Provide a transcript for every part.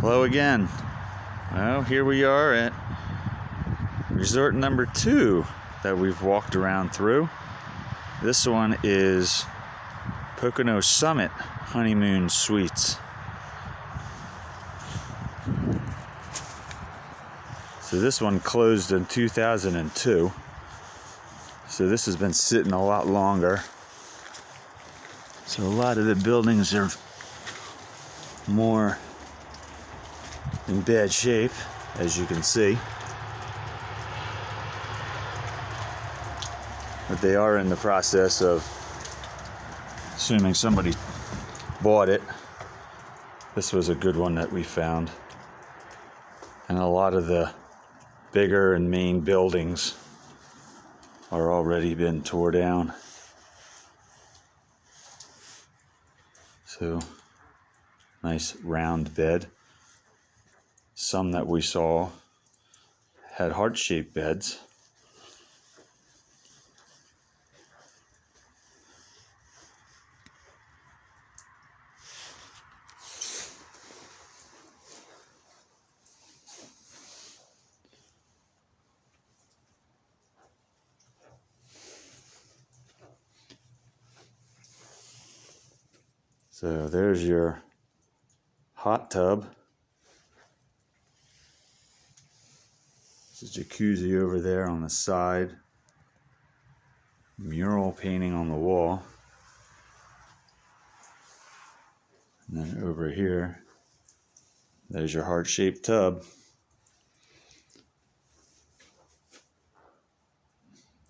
Hello again. Well, here we are at resort number 2 that we've walked around through. This one is Pocono Summit Honeymoon Suites. So this one closed in 2002. So this has been sitting a lot longer. So a lot of the buildings are more in bad shape, as you can see. But they are in the process of, assuming somebody bought it. This was a good one that we found. And a lot of the bigger and main buildings are already been tore down. So, nice round bed. Some that we saw had heart-shaped beds. So there's your hot tub. There's a jacuzzi over there on the side. Mural painting on the wall. And then over here, there's your heart-shaped tub.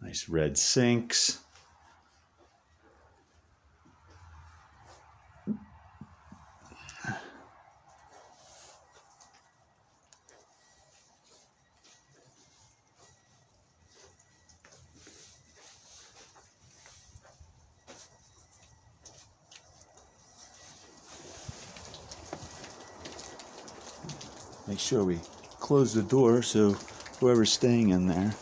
Nice red sinks. Make sure we close the door so whoever's staying in there.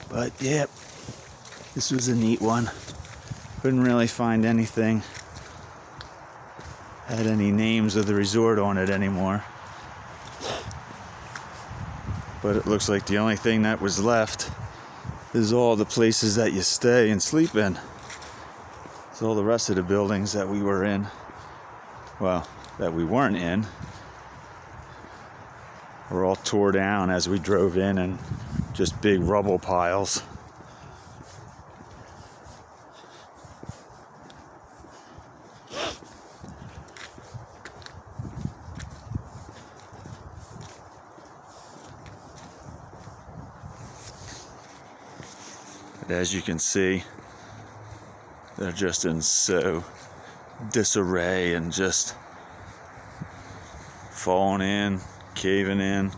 But yep, this was a neat one. Couldn't really find anything had any names of the resort on it anymore. But it looks like the only thing that was left is all the places that you stay and sleep in. So all the rest of the buildings that we were in, well, that we weren't in, were all tore down as we drove in, and just big rubble piles. But as you can see, they're just in so disarray and just falling in, caving in.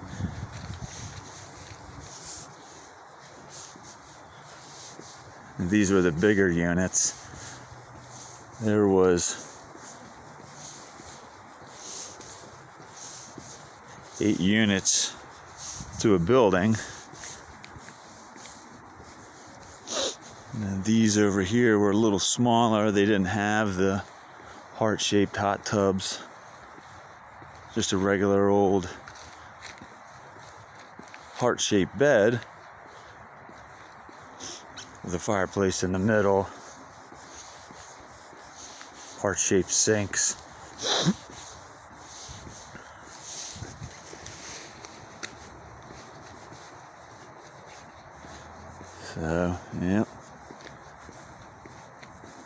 And these were the bigger units. There was 8 units to a building. And these over here were a little smaller. They didn't have the heart-shaped hot tubs. Just a regular old heart-shaped bed with a fireplace in the middle, heart-shaped sinks. So, yep.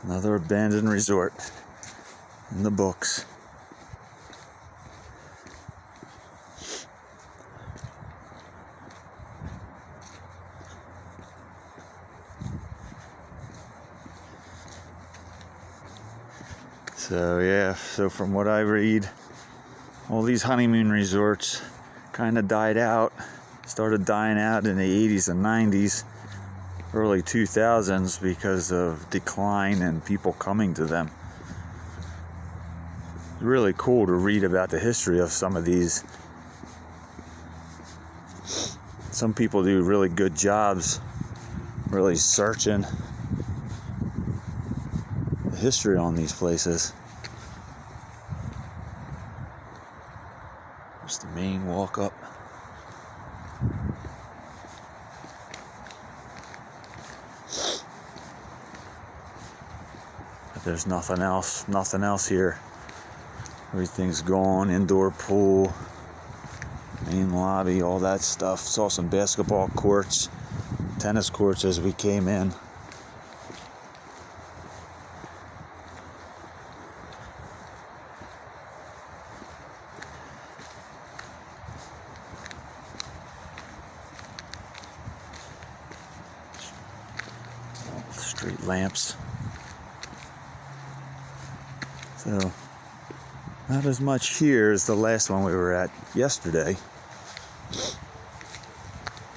Another abandoned resort in the books. So yeah, so from what I read, all these honeymoon resorts kind of died out, started dying out in the 80s and 90s, early 2000s because of decline and people coming to them. It's really cool to read about the history of some of these. Some people do really good jobs really searching the history on these places. Main walk up. But there's nothing else here. Everything's gone. Indoor pool, main lobby, all that stuff. Saw some basketball courts, tennis courts as we came in. Street lamps. So not as much here as the last one we were at yesterday,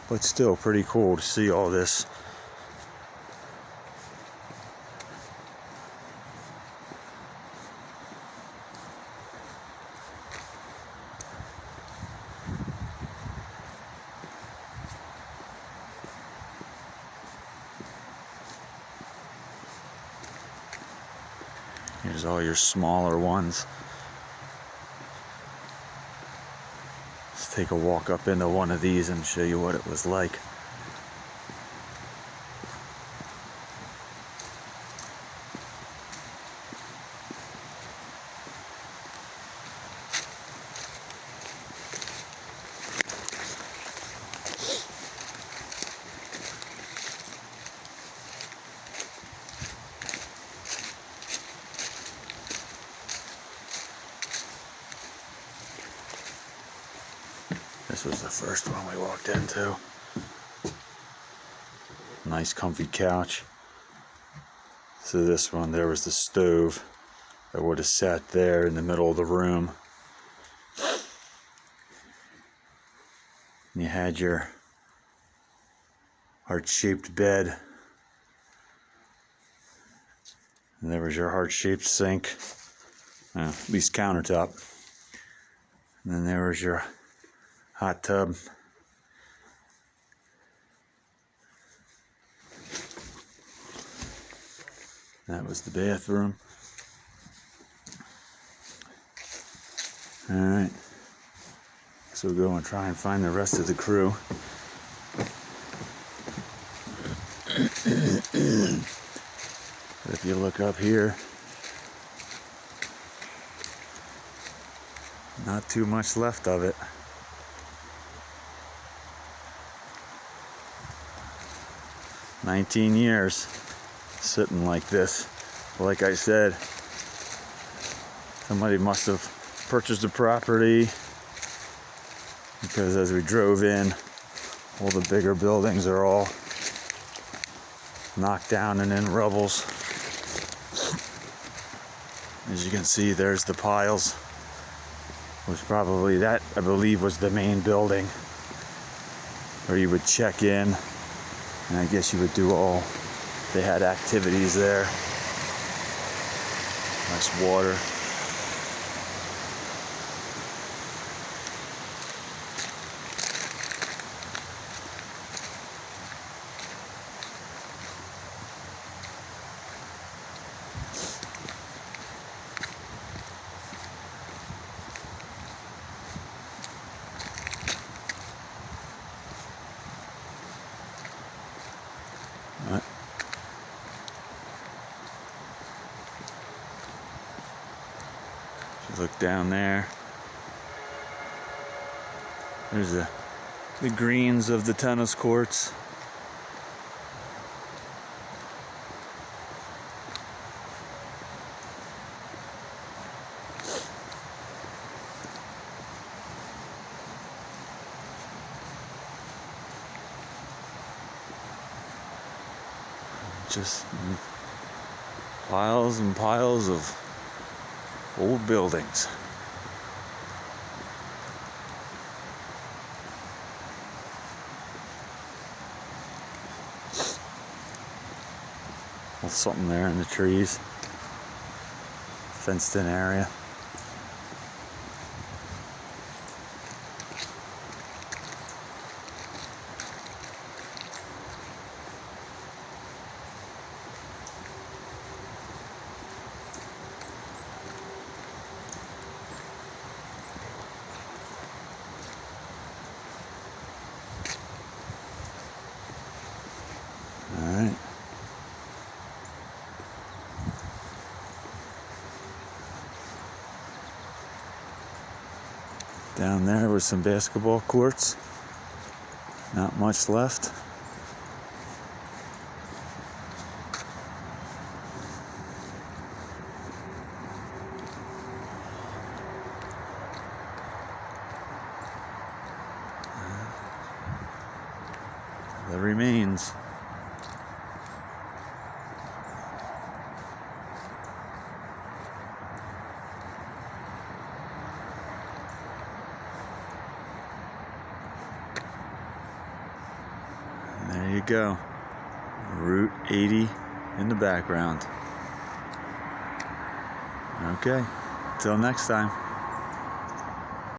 but still pretty cool to see all this. Here's all your smaller ones. Let's take a walk up into one of these and show you what it was like. This was the first one we walked into. Nice comfy couch. So this one, there was the stove that would have sat there in the middle of the room. And you had your heart-shaped bed. And there was your heart-shaped sink. At least countertop. And then there was your hot tub. That was the bathroom. Alright. So we'll go and try and find the rest of the crew. But if you look up here, not too much left of it. "19 years sitting like this." Like I said, somebody must have purchased the property, because as we drove in, all the bigger buildings are all knocked down and in rubbles. As you can see, there's the piles. Was probably that, I believe, was the main building where you would check in, and I guess you would do all, they had activities there. Nice water. Look down there. There's the greens of the tennis courts. Just piles and piles of old buildings. Well, something there in the trees. Fenced in area. Down there was some basketball courts. Not much left. The remains. And there you go. Route 80 in the background. Okay, till next time.